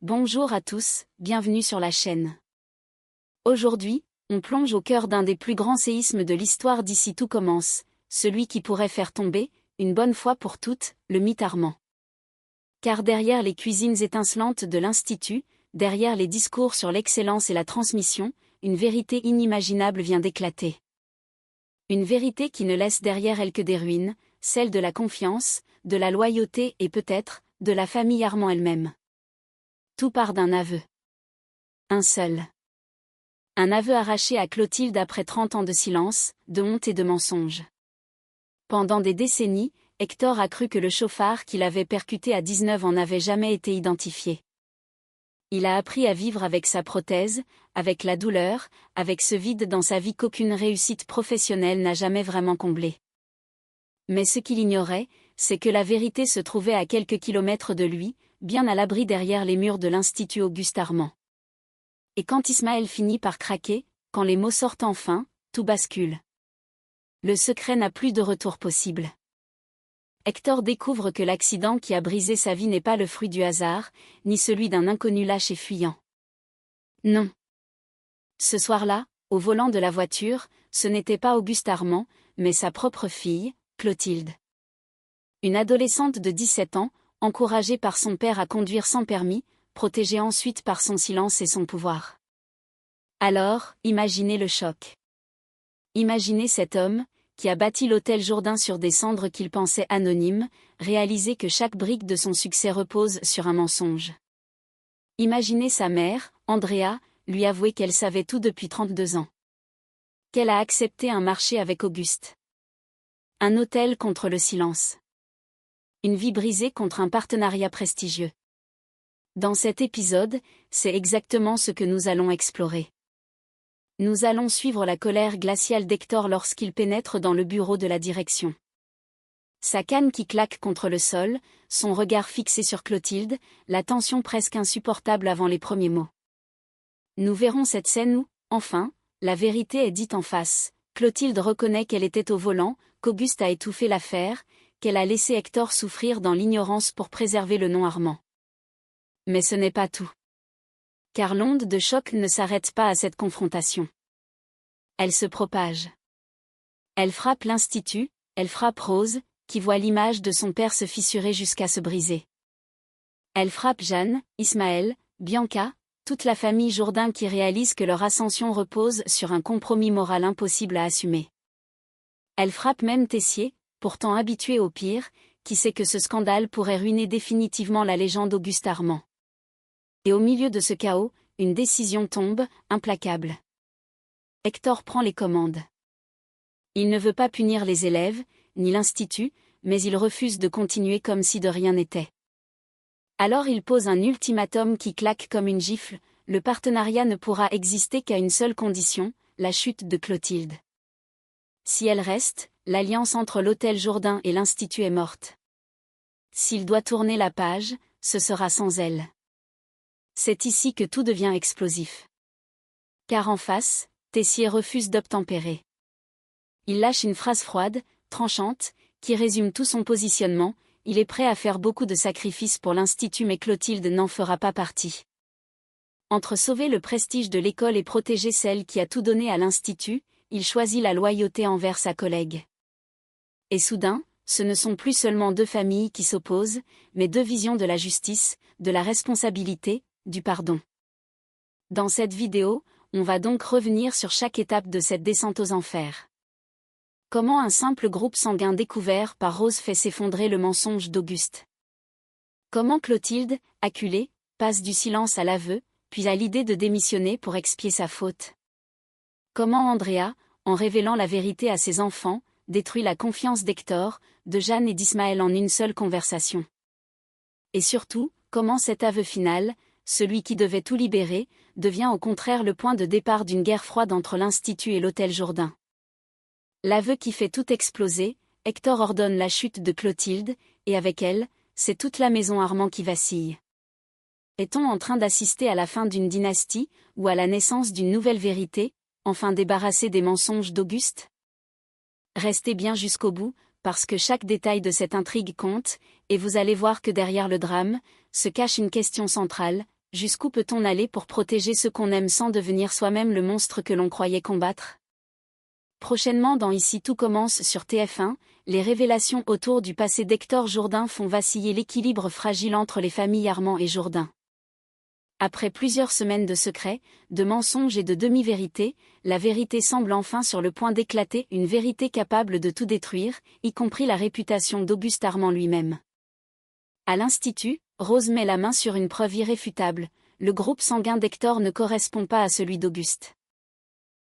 Bonjour à tous, bienvenue sur la chaîne. Aujourd'hui, on plonge au cœur d'un des plus grands séismes de l'histoire d'Ici tout commence, celui qui pourrait faire tomber, une bonne fois pour toutes, le mythe Armand. Car derrière les cuisines étincelantes de l'Institut, derrière les discours sur l'excellence et la transmission, une vérité inimaginable vient d'éclater. Une vérité qui ne laisse derrière elle que des ruines, celle de la confiance, de la loyauté et peut-être, de la famille Armand elle-même. Tout part d'un aveu. Un seul. Un aveu arraché à Clotilde après 30 ans de silence, de honte et de mensonge. Pendant des décennies, Hector a cru que le chauffard qu'il avait percuté à 19 ans n'avait jamais été identifié. Il a appris à vivre avec sa prothèse, avec la douleur, avec ce vide dans sa vie qu'aucune réussite professionnelle n'a jamais vraiment comblé. Mais ce qu'il ignorait, c'est que la vérité se trouvait à quelques kilomètres de lui, bien à l'abri derrière les murs de l'Institut Auguste Armand. Et quand Ismaël finit par craquer, quand les mots sortent enfin, tout bascule. Le secret n'a plus de retour possible. Hector découvre que l'accident qui a brisé sa vie n'est pas le fruit du hasard, ni celui d'un inconnu lâche et fuyant. Non. Ce soir-là, au volant de la voiture, ce n'était pas Auguste Armand, mais sa propre fille, Clotilde. Une adolescente de 17 ans, encouragée par son père à conduire sans permis, protégée ensuite par son silence et son pouvoir. Alors, imaginez le choc. Imaginez cet homme, qui a bâti l'hôtel Jourdain sur des cendres qu'il pensait anonymes, réaliser que chaque brique de son succès repose sur un mensonge. Imaginez sa mère, Andrea, lui avouer qu'elle savait tout depuis 32 ans. Qu'elle a accepté un marché avec Auguste. Un hôtel contre le silence. Une vie brisée contre un partenariat prestigieux. Dans cet épisode, c'est exactement ce que nous allons explorer. Nous allons suivre la colère glaciale d'Hector lorsqu'il pénètre dans le bureau de la direction. Sa canne qui claque contre le sol, son regard fixé sur Clotilde, la tension presque insupportable avant les premiers mots. Nous verrons cette scène où, enfin, la vérité est dite en face. Clotilde reconnaît qu'elle était au volant, qu'Auguste a étouffé l'affaire, qu'elle a laissé Hector souffrir dans l'ignorance pour préserver le nom Armand. Mais ce n'est pas tout. Car l'onde de choc ne s'arrête pas à cette confrontation. Elle se propage. Elle frappe l'Institut, elle frappe Rose, qui voit l'image de son père se fissurer jusqu'à se briser. Elle frappe Jeanne, Ismaël, Bianca, toute la famille Jourdain qui réalise que leur ascension repose sur un compromis moral impossible à assumer. Elle frappe même Tessier, pourtant habitué au pire, qui sait que ce scandale pourrait ruiner définitivement la légende Auguste Armand. Et au milieu de ce chaos, une décision tombe, implacable. Hector prend les commandes. Il ne veut pas punir les élèves, ni l'Institut, mais il refuse de continuer comme si de rien n'était. Alors il pose un ultimatum qui claque comme une gifle, le partenariat ne pourra exister qu'à une seule condition, la chute de Clotilde. Si elle reste, l'alliance entre l'hôtel Jourdain et l'Institut est morte. S'il doit tourner la page, ce sera sans elle. C'est ici que tout devient explosif. Car en face, Tessier refuse d'obtempérer. Il lâche une phrase froide, tranchante, qui résume tout son positionnement, il est prêt à faire beaucoup de sacrifices pour l'Institut mais Clotilde n'en fera pas partie. Entre sauver le prestige de l'école et protéger celle qui a tout donné à l'Institut, il choisit la loyauté envers sa collègue. Et soudain, ce ne sont plus seulement deux familles qui s'opposent, mais deux visions de la justice, de la responsabilité, du pardon. Dans cette vidéo, on va donc revenir sur chaque étape de cette descente aux enfers. Comment un simple groupe sanguin découvert par Rose fait s'effondrer le mensonge d'Auguste. Comment Clotilde, acculée, passe du silence à l'aveu, puis à l'idée de démissionner pour expier sa faute. Comment Andrea, en révélant la vérité à ses enfants, détruit la confiance d'Hector, de Jeanne et d'Ismaël en une seule conversation. Et surtout, comment cet aveu final, celui qui devait tout libérer, devient au contraire le point de départ d'une guerre froide entre l'Institut et l'hôtel Jourdain. L'aveu qui fait tout exploser, Hector ordonne la chute de Clotilde, et avec elle, c'est toute la maison Armand qui vacille. Est-on en train d'assister à la fin d'une dynastie, ou à la naissance d'une nouvelle vérité, enfin débarrassée des mensonges d'Auguste ? Restez bien jusqu'au bout, parce que chaque détail de cette intrigue compte, et vous allez voir que derrière le drame, se cache une question centrale, jusqu'où peut-on aller pour protéger ceux qu'on aime sans devenir soi-même le monstre que l'on croyait combattre? Prochainement dans Ici tout commence sur TF1, les révélations autour du passé d'Hector Jourdain font vaciller l'équilibre fragile entre les familles Armand et Jourdain. Après plusieurs semaines de secrets, de mensonges et de demi-vérités, la vérité semble enfin sur le point d'éclater, une vérité capable de tout détruire, y compris la réputation d'Auguste Armand lui-même. À l'Institut, Rose met la main sur une preuve irréfutable, le groupe sanguin d'Hector ne correspond pas à celui d'Auguste.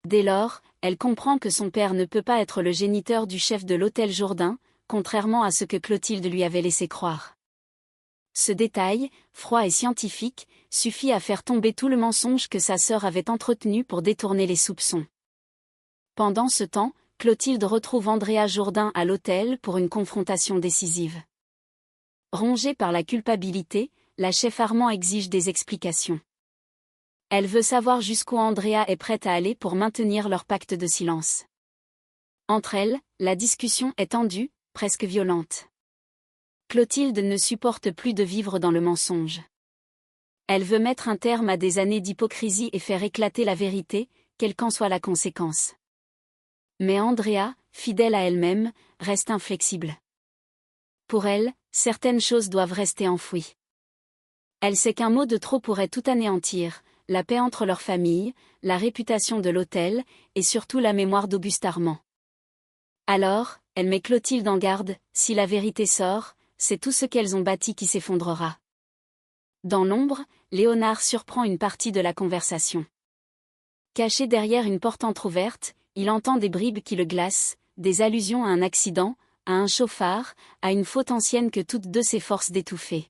Dès lors, elle comprend que son père ne peut pas être le géniteur du chef de l'hôtel Jourdain, contrairement à ce que Clotilde lui avait laissé croire. Ce détail, froid et scientifique, suffit à faire tomber tout le mensonge que sa sœur avait entretenu pour détourner les soupçons. Pendant ce temps, Clotilde retrouve Andrea Jourdain à l'hôtel pour une confrontation décisive. Rongée par la culpabilité, la chef Armand exige des explications. Elle veut savoir jusqu'où Andrea est prête à aller pour maintenir leur pacte de silence. Entre elles, la discussion est tendue, presque violente. Clotilde ne supporte plus de vivre dans le mensonge. Elle veut mettre un terme à des années d'hypocrisie et faire éclater la vérité, quelle qu'en soit la conséquence. Mais Andrea, fidèle à elle-même, reste inflexible. Pour elle, certaines choses doivent rester enfouies. Elle sait qu'un mot de trop pourrait tout anéantir, la paix entre leurs familles, la réputation de l'hôtel, et surtout la mémoire d'Auguste Armand. Alors, elle met Clotilde en garde, si la vérité sort, c'est tout ce qu'elles ont bâti qui s'effondrera. Dans l'ombre, Léonard surprend une partie de la conversation. Caché derrière une porte entr'ouverte, il entend des bribes qui le glacent, des allusions à un accident, à un chauffard, à une faute ancienne que toutes deux s'efforcent d'étouffer.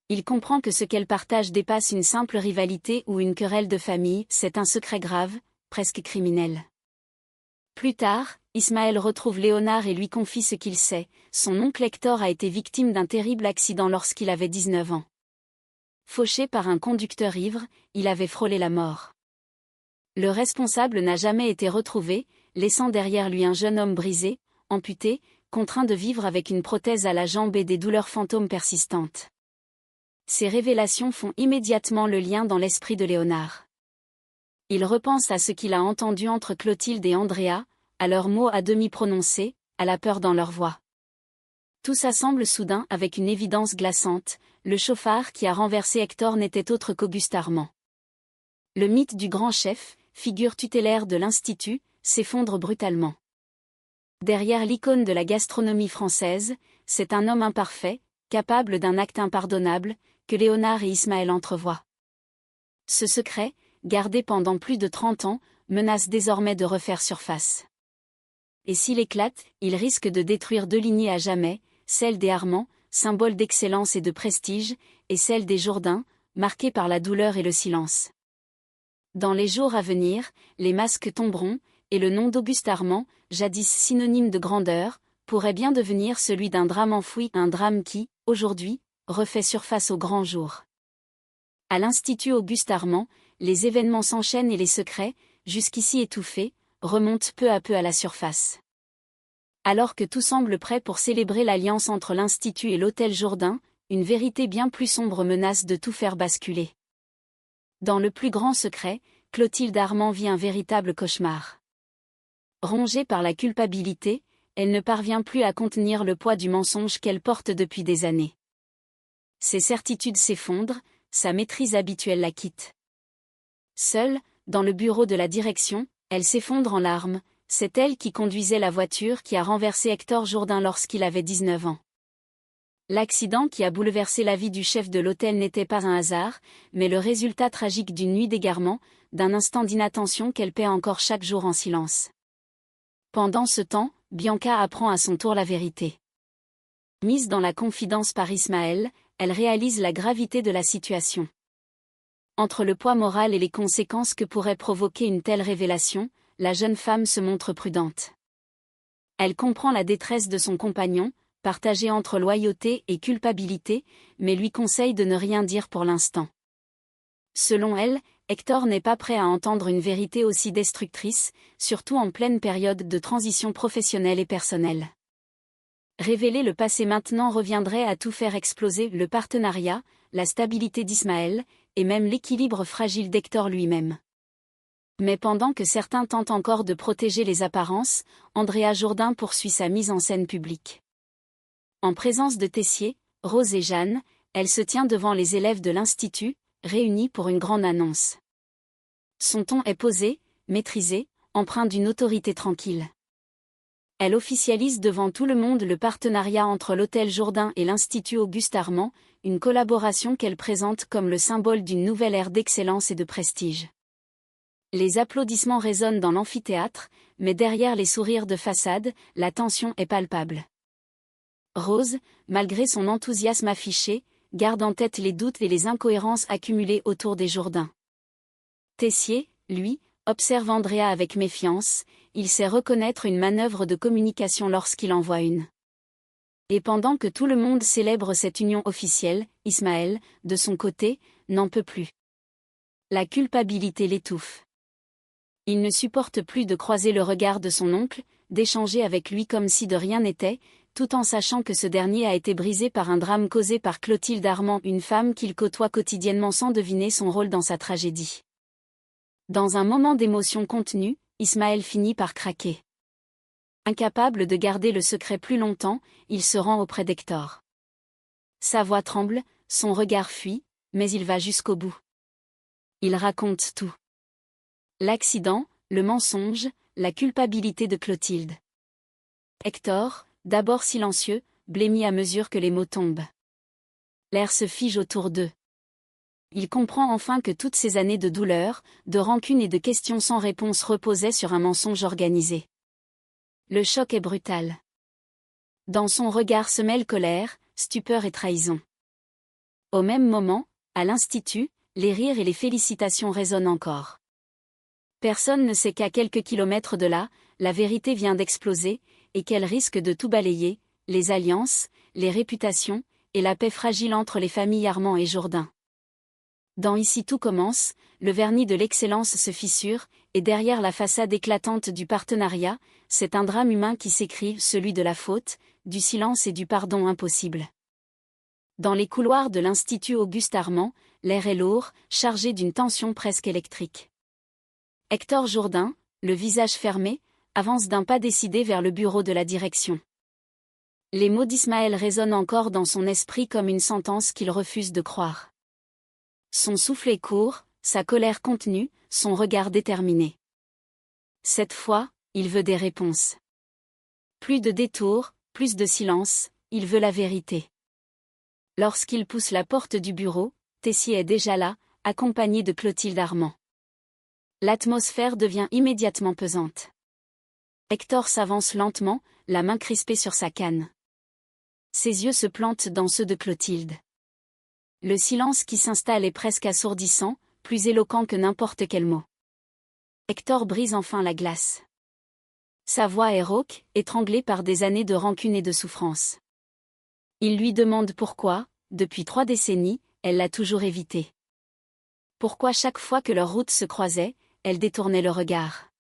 Il comprend que ce qu'elles partagent dépasse une simple rivalité ou une querelle de famille, c'est un secret grave, presque criminel. Plus tard, Ismaël retrouve Léonard et lui confie ce qu'il sait, son oncle Hector a été victime d'un terrible accident lorsqu'il avait 19 ans. Fauché par un conducteur ivre, il avait frôlé la mort. Le responsable n'a jamais été retrouvé, laissant derrière lui un jeune homme brisé, amputé, contraint de vivre avec une prothèse à la jambe et des douleurs fantômes persistantes. Ces révélations font immédiatement le lien dans l'esprit de Léonard. Il repense à ce qu'il a entendu entre Clotilde et Andrea, à leurs mots à demi prononcés, à la peur dans leur voix. Tout s'assemble soudain avec une évidence glaçante, le chauffard qui a renversé Hector n'était autre qu'Auguste Armand. Le mythe du grand chef, figure tutélaire de l'Institut, s'effondre brutalement. Derrière l'icône de la gastronomie française, c'est un homme imparfait, capable d'un acte impardonnable, que Léonard et Ismaël entrevoient. Ce secret, gardé pendant plus de 30 ans, menace désormais de refaire surface. Et s'il éclate, il risque de détruire deux lignées à jamais, celle des Armand, symbole d'excellence et de prestige, et celle des Jourdain, marquée par la douleur et le silence. Dans les jours à venir, les masques tomberont, et le nom d'Auguste Armand, jadis synonyme de grandeur, pourrait bien devenir celui d'un drame enfoui, un drame qui, aujourd'hui, refait surface au grand jour. À l'Institut Auguste Armand, les événements s'enchaînent et les secrets, jusqu'ici étouffés, remontent peu à peu à la surface. Alors que tout semble prêt pour célébrer l'alliance entre l'Institut et l'hôtel Jourdain, une vérité bien plus sombre menace de tout faire basculer. Dans le plus grand secret, Clotilde Armand vit un véritable cauchemar. Rongée par la culpabilité, elle ne parvient plus à contenir le poids du mensonge qu'elle porte depuis des années. Ses certitudes s'effondrent, sa maîtrise habituelle la quitte. Seule, dans le bureau de la direction, elle s'effondre en larmes, c'est elle qui conduisait la voiture qui a renversé Hector Jourdain lorsqu'il avait 19 ans. L'accident qui a bouleversé la vie du chef de l'hôtel n'était pas un hasard, mais le résultat tragique d'une nuit d'égarement, d'un instant d'inattention qu'elle paie encore chaque jour en silence. Pendant ce temps, Bianca apprend à son tour la vérité. Mise dans la confidence par Ismaël, elle réalise la gravité de la situation. Entre le poids moral et les conséquences que pourrait provoquer une telle révélation, la jeune femme se montre prudente. Elle comprend la détresse de son compagnon, partagée entre loyauté et culpabilité, mais lui conseille de ne rien dire pour l'instant. Selon elle, Hector n'est pas prêt à entendre une vérité aussi destructrice, surtout en pleine période de transition professionnelle et personnelle. Révéler le passé maintenant reviendrait à tout faire exploser, le partenariat, la stabilité d'Ismaël, et même l'équilibre fragile d'Hector lui-même. Mais pendant que certains tentent encore de protéger les apparences, Andrea Jourdain poursuit sa mise en scène publique. En présence de Tessier, Rose et Jeanne, elle se tient devant les élèves de l'Institut, réunis pour une grande annonce. Son ton est posé, maîtrisé, empreint d'une autorité tranquille. Elle officialise devant tout le monde le partenariat entre l'Hôtel Jourdain et l'Institut Auguste-Armand, une collaboration qu'elle présente comme le symbole d'une nouvelle ère d'excellence et de prestige. Les applaudissements résonnent dans l'amphithéâtre, mais derrière les sourires de façade, la tension est palpable. Rose, malgré son enthousiasme affiché, garde en tête les doutes et les incohérences accumulées autour des Jourdain. Tessier, lui, observe Andrea avec méfiance, il sait reconnaître une manœuvre de communication lorsqu'il en voit une. Et pendant que tout le monde célèbre cette union officielle, Ismaël, de son côté, n'en peut plus. La culpabilité l'étouffe. Il ne supporte plus de croiser le regard de son oncle, d'échanger avec lui comme si de rien n'était, tout en sachant que ce dernier a été brisé par un drame causé par Clotilde Armand, une femme qu'il côtoie quotidiennement sans deviner son rôle dans sa tragédie. Dans un moment d'émotion contenue, Ismaël finit par craquer. Incapable de garder le secret plus longtemps, il se rend auprès d'Hector. Sa voix tremble, son regard fuit, mais il va jusqu'au bout. Il raconte tout. L'accident, le mensonge, la culpabilité de Clotilde. Hector, d'abord silencieux, blêmit à mesure que les mots tombent. L'air se fige autour d'eux. Il comprend enfin que toutes ces années de douleur, de rancune et de questions sans réponse reposaient sur un mensonge organisé. Le choc est brutal. Dans son regard se mêlent colère, stupeur et trahison. Au même moment, à l'Institut, les rires et les félicitations résonnent encore. Personne ne sait qu'à quelques kilomètres de là, la vérité vient d'exploser, et qu'elle risque de tout balayer, les alliances, les réputations, et la paix fragile entre les familles Armand et Jourdain. Dans Ici tout commence, le vernis de l'excellence se fissure, et derrière la façade éclatante du partenariat, c'est un drame humain qui s'écrit, celui de la faute, du silence et du pardon impossible. Dans les couloirs de l'Institut Auguste-Armand, l'air est lourd, chargé d'une tension presque électrique. Hector Jourdain, le visage fermé, avance d'un pas décidé vers le bureau de la direction. Les mots d'Ismaël résonnent encore dans son esprit comme une sentence qu'il refuse de croire. Son souffle est court, sa colère contenue, son regard déterminé. Cette fois, il veut des réponses. Plus de détours, plus de silence, il veut la vérité. Lorsqu'il pousse la porte du bureau, Tessier est déjà là, accompagné de Clotilde Armand. L'atmosphère devient immédiatement pesante. Hector s'avance lentement, la main crispée sur sa canne. Ses yeux se plantent dans ceux de Clotilde. Le silence qui s'installe est presque assourdissant, plus éloquent que n'importe quel mot. Hector brise enfin la glace. Sa voix est rauque, étranglée par des années de rancune et de souffrance. Il lui demande pourquoi, depuis 3 décennies, elle l'a toujours évité. Pourquoi chaque fois que leurs routes se croisaient, elle détournait le regard.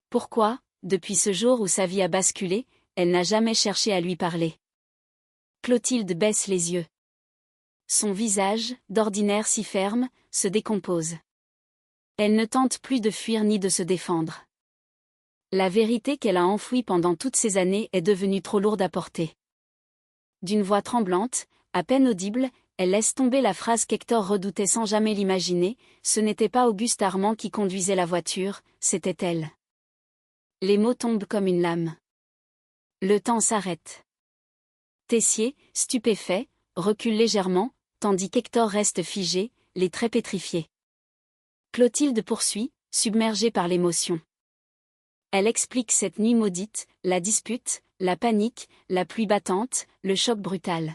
Pourquoi, depuis ce jour où sa vie a basculé, elle n'a jamais cherché à lui parler. Clotilde baisse les yeux. Son visage, d'ordinaire si ferme, se décompose. Elle ne tente plus de fuir ni de se défendre. La vérité qu'elle a enfouie pendant toutes ces années est devenue trop lourde à porter. D'une voix tremblante, à peine audible, elle laisse tomber la phrase qu'Hector redoutait sans jamais l'imaginer, ce n'était pas Auguste Armand qui conduisait la voiture, c'était elle. Les mots tombent comme une lame. Le temps s'arrête. Tessier, stupéfait, recule légèrement, tandis qu'Hector reste figé, les traits pétrifiés. Clotilde poursuit, submergée par l'émotion. Elle explique cette nuit maudite, la dispute, la panique, la pluie battante, le choc brutal.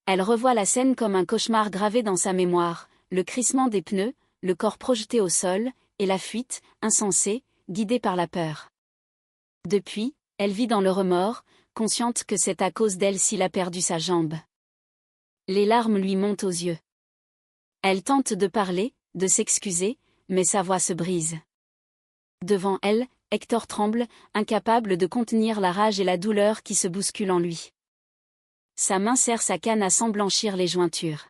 Elle revoit la scène comme un cauchemar gravé dans sa mémoire, le crissement des pneus, le corps projeté au sol, et la fuite, insensée, guidée par la peur. Depuis, elle vit dans le remords, consciente que c'est à cause d'elle s'il a perdu sa jambe. Les larmes lui montent aux yeux. Elle tente de parler, de s'excuser, mais sa voix se brise. Devant elle, Hector tremble, incapable de contenir la rage et la douleur qui se bousculent en lui. Sa main serre sa canne à sans blanchir les jointures.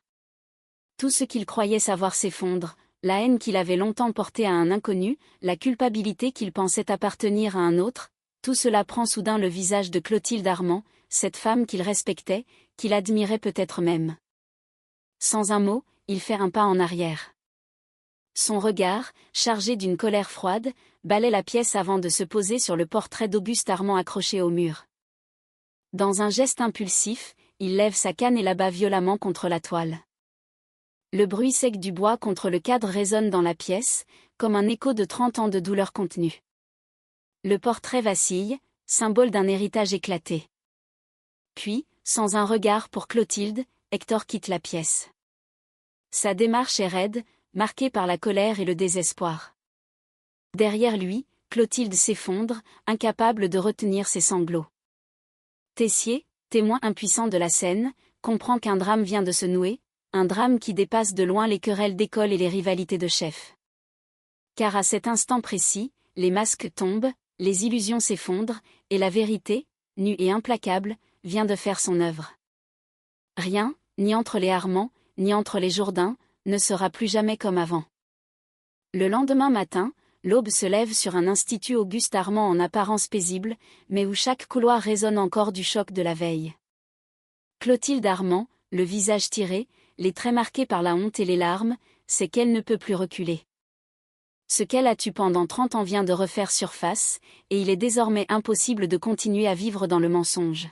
Tout ce qu'il croyait savoir s'effondre, la haine qu'il avait longtemps portée à un inconnu, la culpabilité qu'il pensait appartenir à un autre, tout cela prend soudain le visage de Clotilde Armand, cette femme qu'il respectait, qu'il admirait peut-être même. Sans un mot, il fait un pas en arrière. Son regard, chargé d'une colère froide, balaie la pièce avant de se poser sur le portrait d'Auguste Armand accroché au mur. Dans un geste impulsif, il lève sa canne et l'abat violemment contre la toile. Le bruit sec du bois contre le cadre résonne dans la pièce, comme un écho de 30 ans de douleur contenue. Le portrait vacille, symbole d'un héritage éclaté. Puis, sans un regard pour Clotilde, Hector quitte la pièce. Sa démarche est raide, marquée par la colère et le désespoir. Derrière lui, Clotilde s'effondre, incapable de retenir ses sanglots. Tessier, témoin impuissant de la scène, comprend qu'un drame vient de se nouer, un drame qui dépasse de loin les querelles d'école et les rivalités de chefs. Car à cet instant précis, les masques tombent, les illusions s'effondrent, et la vérité, nue et implacable, vient de faire son œuvre. Rien, ni entre les Armand, ni entre les Jourdain, ne sera plus jamais comme avant. Le lendemain matin, l'aube se lève sur un institut Auguste Armand en apparence paisible, mais où chaque couloir résonne encore du choc de la veille. Clotilde Armand, le visage tiré, les traits marqués par la honte et les larmes, c'est qu'elle ne peut plus reculer. Ce qu'elle a tué pendant 30 ans vient de refaire surface, et il est désormais impossible de continuer à vivre dans le mensonge.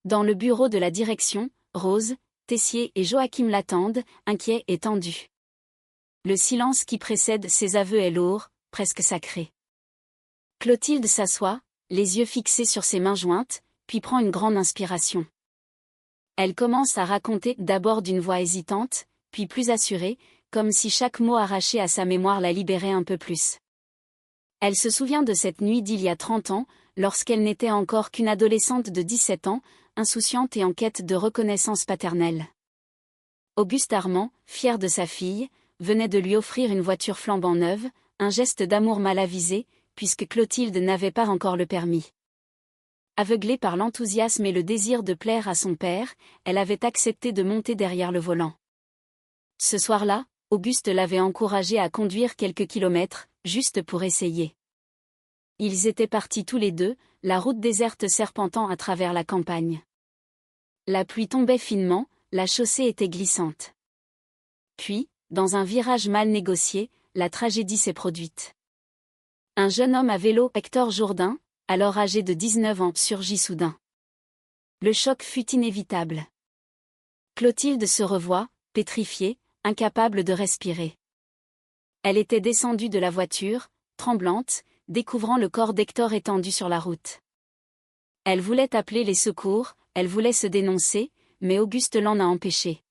Dans le bureau de la direction, Rose, Tessier et Joachim l'attendent, inquiets et tendus. Le silence qui précède ces aveux est lourd, presque sacré. Clotilde s'assoit, les yeux fixés sur ses mains jointes, puis prend une grande inspiration. Elle commence à raconter d'abord d'une voix hésitante, puis plus assurée, comme si chaque mot arraché à sa mémoire la libérait un peu plus. Elle se souvient de cette nuit d'il y a 30 ans, lorsqu'elle n'était encore qu'une adolescente de 17 ans, insouciante et en quête de reconnaissance paternelle. Auguste Armand, fier de sa fille, venait de lui offrir une voiture flambant neuve, un geste d'amour mal avisé, puisque Clotilde n'avait pas encore le permis. Aveuglée par l'enthousiasme et le désir de plaire à son père, elle avait accepté de monter derrière le volant. Ce soir-là, Auguste l'avait encouragée à conduire quelques kilomètres, juste pour essayer. Ils étaient partis tous les deux, la route déserte serpentant à travers la campagne. La pluie tombait finement, la chaussée était glissante. Puis, dans un virage mal négocié, la tragédie s'est produite. Un jeune homme à vélo, Hector Jourdain, alors âgé de 19 ans, surgit soudain. Le choc fut inévitable. Clotilde se revoit, pétrifiée, incapable de respirer. Elle était descendue de la voiture, tremblante, découvrant le corps d'Hector étendu sur la route. Elle voulait appeler les secours, elle voulait se dénoncer, mais Auguste l'en a empêché.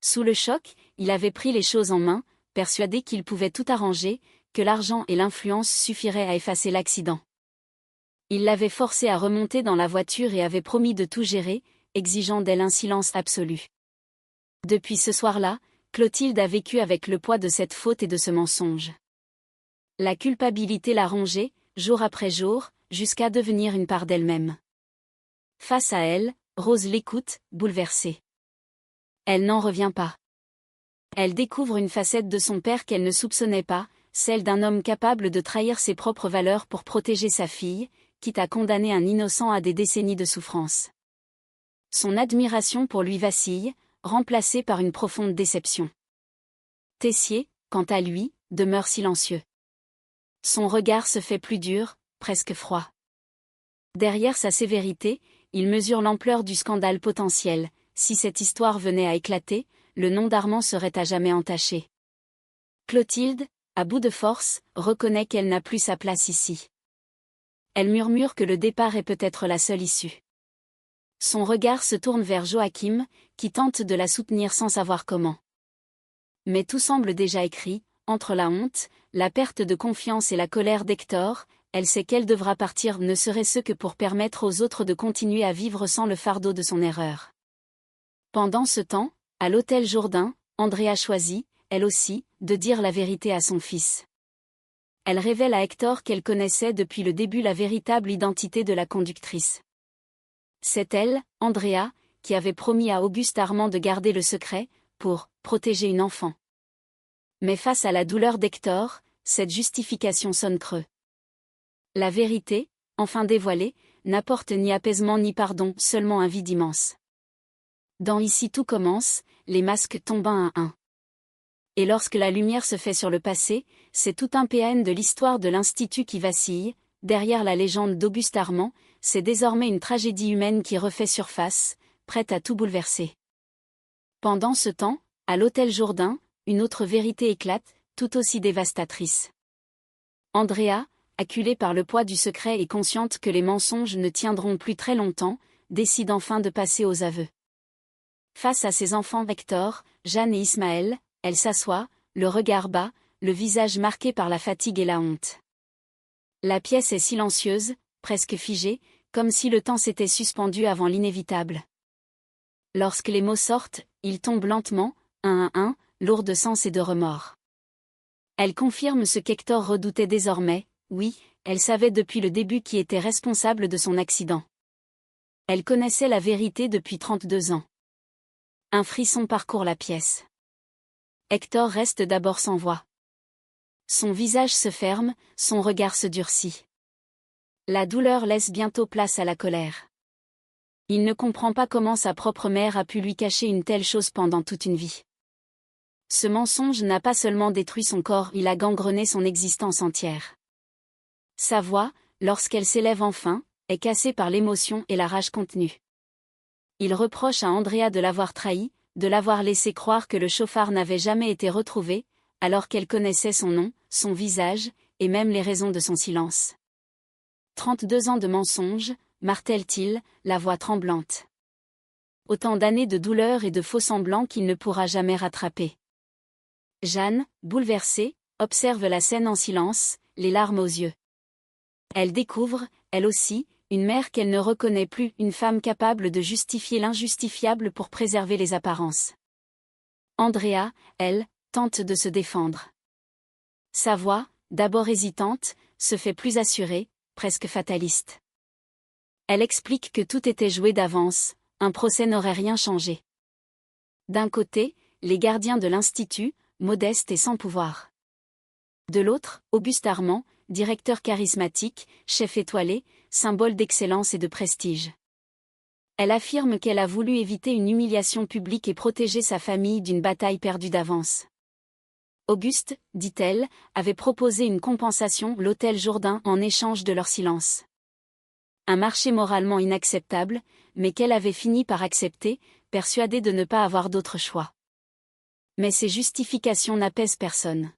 Sous le choc, il avait pris les choses en main, persuadé qu'il pouvait tout arranger, que l'argent et l'influence suffiraient à effacer l'accident. Il l'avait forcée à remonter dans la voiture et avait promis de tout gérer, exigeant d'elle un silence absolu. Depuis ce soir-là, Clotilde a vécu avec le poids de cette faute et de ce mensonge. La culpabilité l'a rongée, jour après jour, jusqu'à devenir une part d'elle-même. Face à elle, Rose l'écoute, bouleversée. Elle n'en revient pas. Elle découvre une facette de son père qu'elle ne soupçonnait pas, celle d'un homme capable de trahir ses propres valeurs pour protéger sa fille, quitte à condamner un innocent à des décennies de souffrance. Son admiration pour lui vacille, remplacée par une profonde déception. Tessier, quant à lui, demeure silencieux. Son regard se fait plus dur, presque froid. Derrière sa sévérité, il mesure l'ampleur du scandale potentiel. Si cette histoire venait à éclater, le nom d'Armand serait à jamais entaché. Clotilde, à bout de force, reconnaît qu'elle n'a plus sa place ici. Elle murmure que le départ est peut-être la seule issue. Son regard se tourne vers Joachim, qui tente de la soutenir sans savoir comment. Mais tout semble déjà écrit, entre la honte, la perte de confiance et la colère d'Hector, elle sait qu'elle devra partir ne serait-ce que pour permettre aux autres de continuer à vivre sans le fardeau de son erreur. Pendant ce temps, à l'hôtel Jourdain, Andrea choisit, elle aussi, de dire la vérité à son fils. Elle révèle à Hector qu'elle connaissait depuis le début la véritable identité de la conductrice. C'est elle, Andrea, qui avait promis à Auguste Armand de garder le secret, pour protéger une enfant. Mais face à la douleur d'Hector, cette justification sonne creux. La vérité, enfin dévoilée, n'apporte ni apaisement ni pardon, seulement un vide immense. Dans Ici tout commence, les masques tombent un à un. Et lorsque la lumière se fait sur le passé, c'est tout un PN de l'histoire de l'Institut qui vacille. Derrière la légende d'Auguste Armand, c'est désormais une tragédie humaine qui refait surface, prête à tout bouleverser. Pendant ce temps, à l'hôtel Jourdain, une autre vérité éclate, tout aussi dévastatrice. Andrea, acculée par le poids du secret et consciente que les mensonges ne tiendront plus très longtemps, décide enfin de passer aux aveux. Face à ses enfants Hector, Jeanne et Ismaël, elle s'assoit, le regard bas, le visage marqué par la fatigue et la honte. La pièce est silencieuse, presque figée, comme si le temps s'était suspendu avant l'inévitable. Lorsque les mots sortent, ils tombent lentement, un à un, lourds de sens et de remords. Elle confirme ce qu'Hector redoutait désormais, oui, elle savait depuis le début qui était responsable de son accident. Elle connaissait la vérité depuis 32 ans. Un frisson parcourt la pièce. Hector reste d'abord sans voix. Son visage se ferme, son regard se durcit. La douleur laisse bientôt place à la colère. Il ne comprend pas comment sa propre mère a pu lui cacher une telle chose pendant toute une vie. Ce mensonge n'a pas seulement détruit son corps, il a gangrené son existence entière. Sa voix, lorsqu'elle s'élève enfin, est cassée par l'émotion et la rage contenue. Il reproche à Andrea de l'avoir trahi, de l'avoir laissé croire que le chauffard n'avait jamais été retrouvé, alors qu'elle connaissait son nom, son visage, et même les raisons de son silence. 32 ans de mensonges, martèle-t-il, la voix tremblante. Autant d'années de douleur et de faux-semblants qu'il ne pourra jamais rattraper. Jeanne, bouleversée, observe la scène en silence, les larmes aux yeux. Elle découvre, elle aussi, une mère qu'elle ne reconnaît plus, une femme capable de justifier l'injustifiable pour préserver les apparences. Andrea, elle, tente de se défendre. Sa voix, d'abord hésitante, se fait plus assurée, presque fataliste. Elle explique que tout était joué d'avance, un procès n'aurait rien changé. D'un côté, les gardiens de l'Institut, modestes et sans pouvoir. De l'autre, Auguste Armand, directeur charismatique, chef étoilé, symbole d'excellence et de prestige. Elle affirme qu'elle a voulu éviter une humiliation publique et protéger sa famille d'une bataille perdue d'avance. Auguste, dit-elle, avait proposé une compensation, l'hôtel Jourdain, en échange de leur silence. Un marché moralement inacceptable, mais qu'elle avait fini par accepter, persuadée de ne pas avoir d'autre choix. Mais ces justifications n'apaisent personne.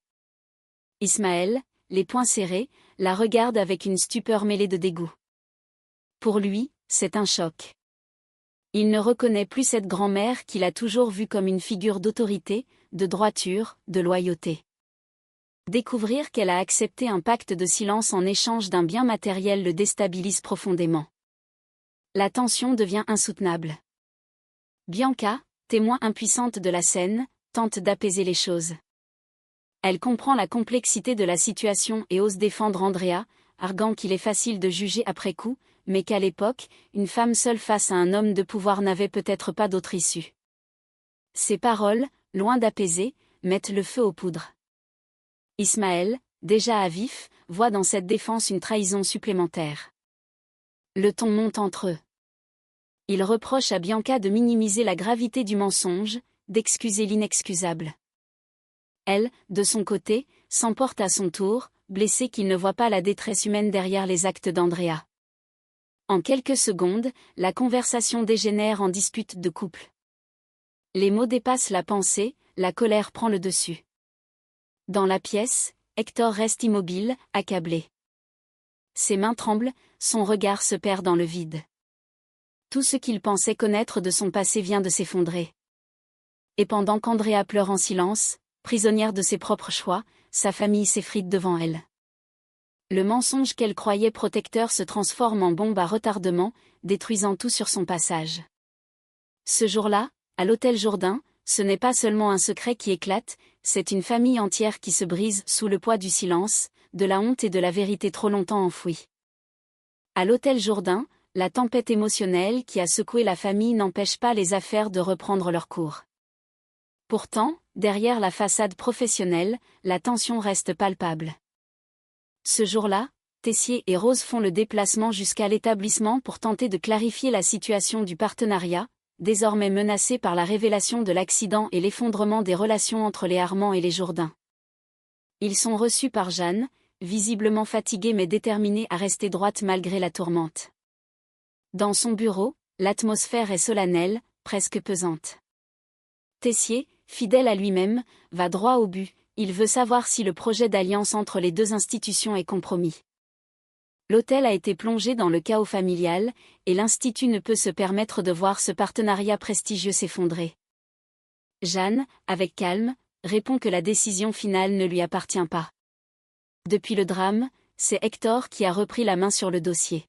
Ismaël, les poings serrés, la regarde avec une stupeur mêlée de dégoût. Pour lui, c'est un choc. Il ne reconnaît plus cette grand-mère qu'il a toujours vue comme une figure d'autorité, de droiture, de loyauté. Découvrir qu'elle a accepté un pacte de silence en échange d'un bien matériel le déstabilise profondément. La tension devient insoutenable. Bianca, témoin impuissante de la scène, tente d'apaiser les choses. Elle comprend la complexité de la situation et ose défendre Andrea, arguant qu'il est facile de juger après coup, mais qu'à l'époque, une femme seule face à un homme de pouvoir n'avait peut-être pas d'autre issue. Ces paroles, loin d'apaiser, mettent le feu aux poudres. Ismaël, déjà à vif, voit dans cette défense une trahison supplémentaire. Le ton monte entre eux. Il reproche à Bianca de minimiser la gravité du mensonge, d'excuser l'inexcusable. Elle, de son côté, s'emporte à son tour, blessée qu'il ne voit pas la détresse humaine derrière les actes d'Andrea. En quelques secondes, la conversation dégénère en dispute de couple. Les mots dépassent la pensée, la colère prend le dessus. Dans la pièce, Hector reste immobile, accablé. Ses mains tremblent, son regard se perd dans le vide. Tout ce qu'il pensait connaître de son passé vient de s'effondrer. Et pendant qu'Andrea pleure en silence, prisonnière de ses propres choix, sa famille s'effrite devant elle. Le mensonge qu'elle croyait protecteur se transforme en bombe à retardement, détruisant tout sur son passage. Ce jour-là, à l'hôtel Jourdain, ce n'est pas seulement un secret qui éclate, c'est une famille entière qui se brise sous le poids du silence, de la honte et de la vérité trop longtemps enfouie. À l'hôtel Jourdain, la tempête émotionnelle qui a secoué la famille n'empêche pas les affaires de reprendre leur cours. Pourtant, derrière la façade professionnelle, la tension reste palpable. Ce jour-là, Tessier et Rose font le déplacement jusqu'à l'établissement pour tenter de clarifier la situation du partenariat, désormais menacé par la révélation de l'accident et l'effondrement des relations entre les Armand et les Jourdain. Ils sont reçus par Jeanne, visiblement fatiguée mais déterminée à rester droite malgré la tourmente. Dans son bureau, l'atmosphère est solennelle, presque pesante. Tessier, fidèle à lui-même, va droit au but, il veut savoir si le projet d'alliance entre les deux institutions est compromis. L'hôtel a été plongé dans le chaos familial, et l'Institut ne peut se permettre de voir ce partenariat prestigieux s'effondrer. Jeanne, avec calme, répond que la décision finale ne lui appartient pas. Depuis le drame, c'est Hector qui a repris la main sur le dossier.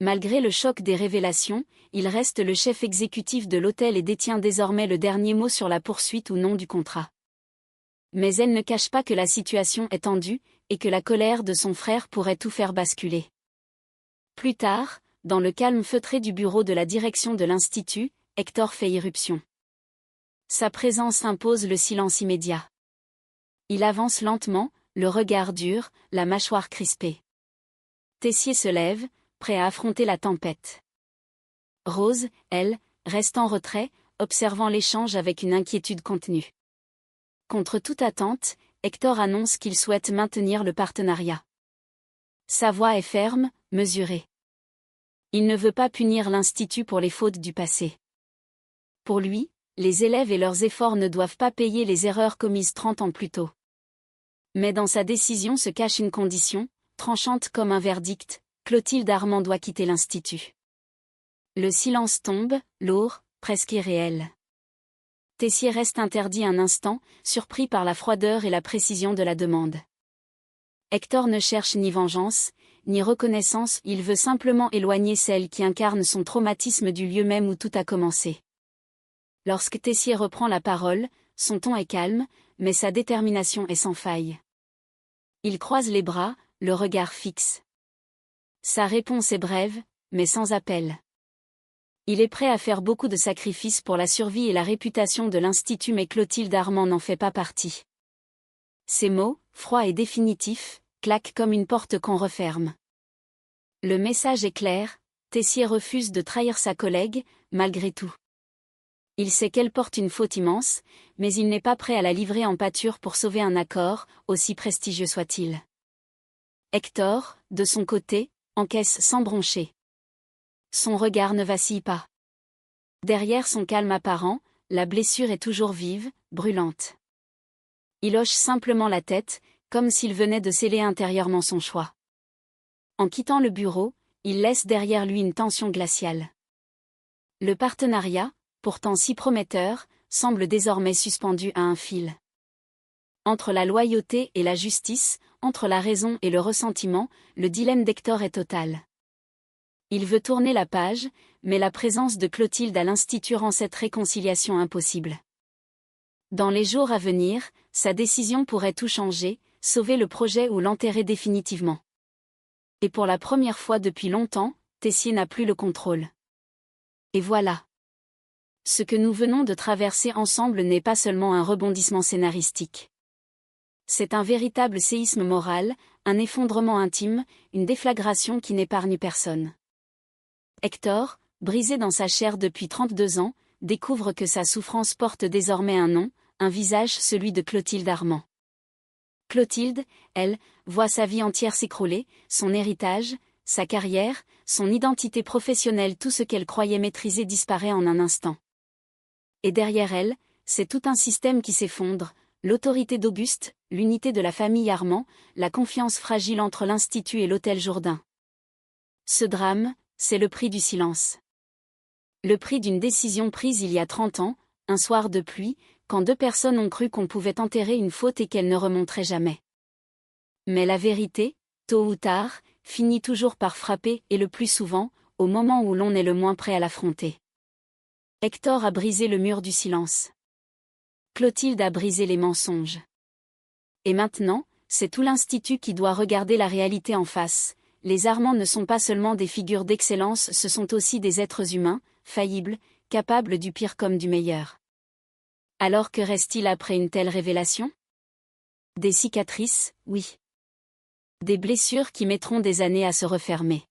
Malgré le choc des révélations, il reste le chef exécutif de l'hôtel et détient désormais le dernier mot sur la poursuite ou non du contrat. Mais elle ne cache pas que la situation est tendue, et que la colère de son frère pourrait tout faire basculer. Plus tard, dans le calme feutré du bureau de la direction de l'Institut, Hector fait irruption. Sa présence impose le silence immédiat. Il avance lentement, le regard dur, la mâchoire crispée. Tessier se lève, prêt à affronter la tempête. Rose, elle, reste en retrait, observant l'échange avec une inquiétude contenue. Contre toute attente, Hector annonce qu'il souhaite maintenir le partenariat. Sa voix est ferme, mesurée. Il ne veut pas punir l'Institut pour les fautes du passé. Pour lui, les élèves et leurs efforts ne doivent pas payer les erreurs commises 30 ans plus tôt. Mais dans sa décision se cache une condition, tranchante comme un verdict, Clotilde Armand doit quitter l'Institut. Le silence tombe, lourd, presque irréel. Tessier reste interdit un instant, surpris par la froideur et la précision de la demande. Hector ne cherche ni vengeance, ni reconnaissance, il veut simplement éloigner celle qui incarne son traumatisme du lieu même où tout a commencé. Lorsque Tessier reprend la parole, son ton est calme, mais sa détermination est sans faille. Il croise les bras, le regard fixe. Sa réponse est brève, mais sans appel. Il est prêt à faire beaucoup de sacrifices pour la survie et la réputation de l'Institut, mais Clotilde Armand n'en fait pas partie. Ces mots, froids et définitifs, claquent comme une porte qu'on referme. Le message est clair, Tessier refuse de trahir sa collègue, malgré tout. Il sait qu'elle porte une faute immense, mais il n'est pas prêt à la livrer en pâture pour sauver un accord, aussi prestigieux soit-il. Hector, de son côté, encaisse sans broncher. Son regard ne vacille pas. Derrière son calme apparent, la blessure est toujours vive, brûlante. Il hoche simplement la tête, comme s'il venait de sceller intérieurement son choix. En quittant le bureau, il laisse derrière lui une tension glaciale. Le partenariat, pourtant si prometteur, semble désormais suspendu à un fil. Entre la loyauté et la justice, entre la raison et le ressentiment, le dilemme d'Hector est total. Il veut tourner la page, mais la présence de Clotilde à l'Institut rend cette réconciliation impossible. Dans les jours à venir, sa décision pourrait tout changer, sauver le projet ou l'enterrer définitivement. Et pour la première fois depuis longtemps, Tessier n'a plus le contrôle. Et voilà. Ce que nous venons de traverser ensemble n'est pas seulement un rebondissement scénaristique. C'est un véritable séisme moral, un effondrement intime, une déflagration qui n'épargne personne. Hector, brisé dans sa chair depuis 32 ans, découvre que sa souffrance porte désormais un nom, un visage, celui de Clotilde Armand. Clotilde, elle, voit sa vie entière s'écrouler, son héritage, sa carrière, son identité professionnelle, tout ce qu'elle croyait maîtriser disparaît en un instant. Et derrière elle, c'est tout un système qui s'effondre, l'autorité d'Auguste, l'unité de la famille Armand, la confiance fragile entre l'Institut et l'hôtel Jourdain. Ce drame, c'est le prix du silence. Le prix d'une décision prise il y a 30 ans, un soir de pluie, quand deux personnes ont cru qu'on pouvait enterrer une faute et qu'elle ne remonterait jamais. Mais la vérité, tôt ou tard, finit toujours par frapper, et le plus souvent, au moment où l'on est le moins prêt à l'affronter. Hector a brisé le mur du silence. Clotilde a brisé les mensonges. Et maintenant, c'est tout l'Institut qui doit regarder la réalité en face. Les Armand ne sont pas seulement des figures d'excellence, ce sont aussi des êtres humains, faillibles, capables du pire comme du meilleur. Alors que reste-t-il après une telle révélation? Des cicatrices, oui. Des blessures qui mettront des années à se refermer.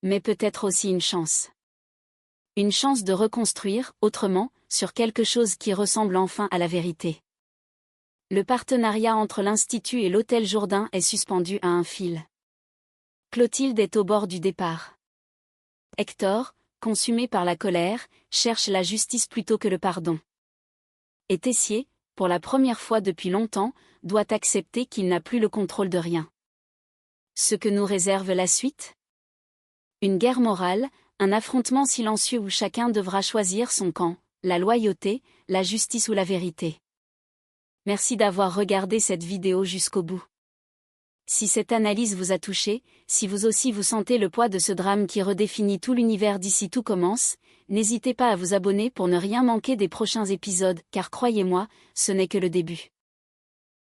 Mais peut-être aussi une chance. Une chance de reconstruire, autrement, sur quelque chose qui ressemble enfin à la vérité. Le partenariat entre l'Institut et l'Hôtel Jourdain est suspendu à un fil. Clotilde est au bord du départ. Hector, consumé par la colère, cherche la justice plutôt que le pardon. Et Tessier, pour la première fois depuis longtemps, doit accepter qu'il n'a plus le contrôle de rien. Ce que nous réserve la suite? Une guerre morale, un affrontement silencieux où chacun devra choisir son camp, la loyauté, la justice ou la vérité. Merci d'avoir regardé cette vidéo jusqu'au bout. Si cette analyse vous a touché, si vous aussi vous sentez le poids de ce drame qui redéfinit tout l'univers d'ici tout commence, n'hésitez pas à vous abonner pour ne rien manquer des prochains épisodes, car croyez-moi, ce n'est que le début.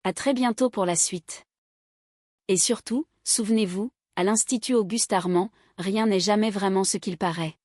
À très bientôt pour la suite. Et surtout, souvenez-vous, à l'Institut Auguste Armand, rien n'est jamais vraiment ce qu'il paraît.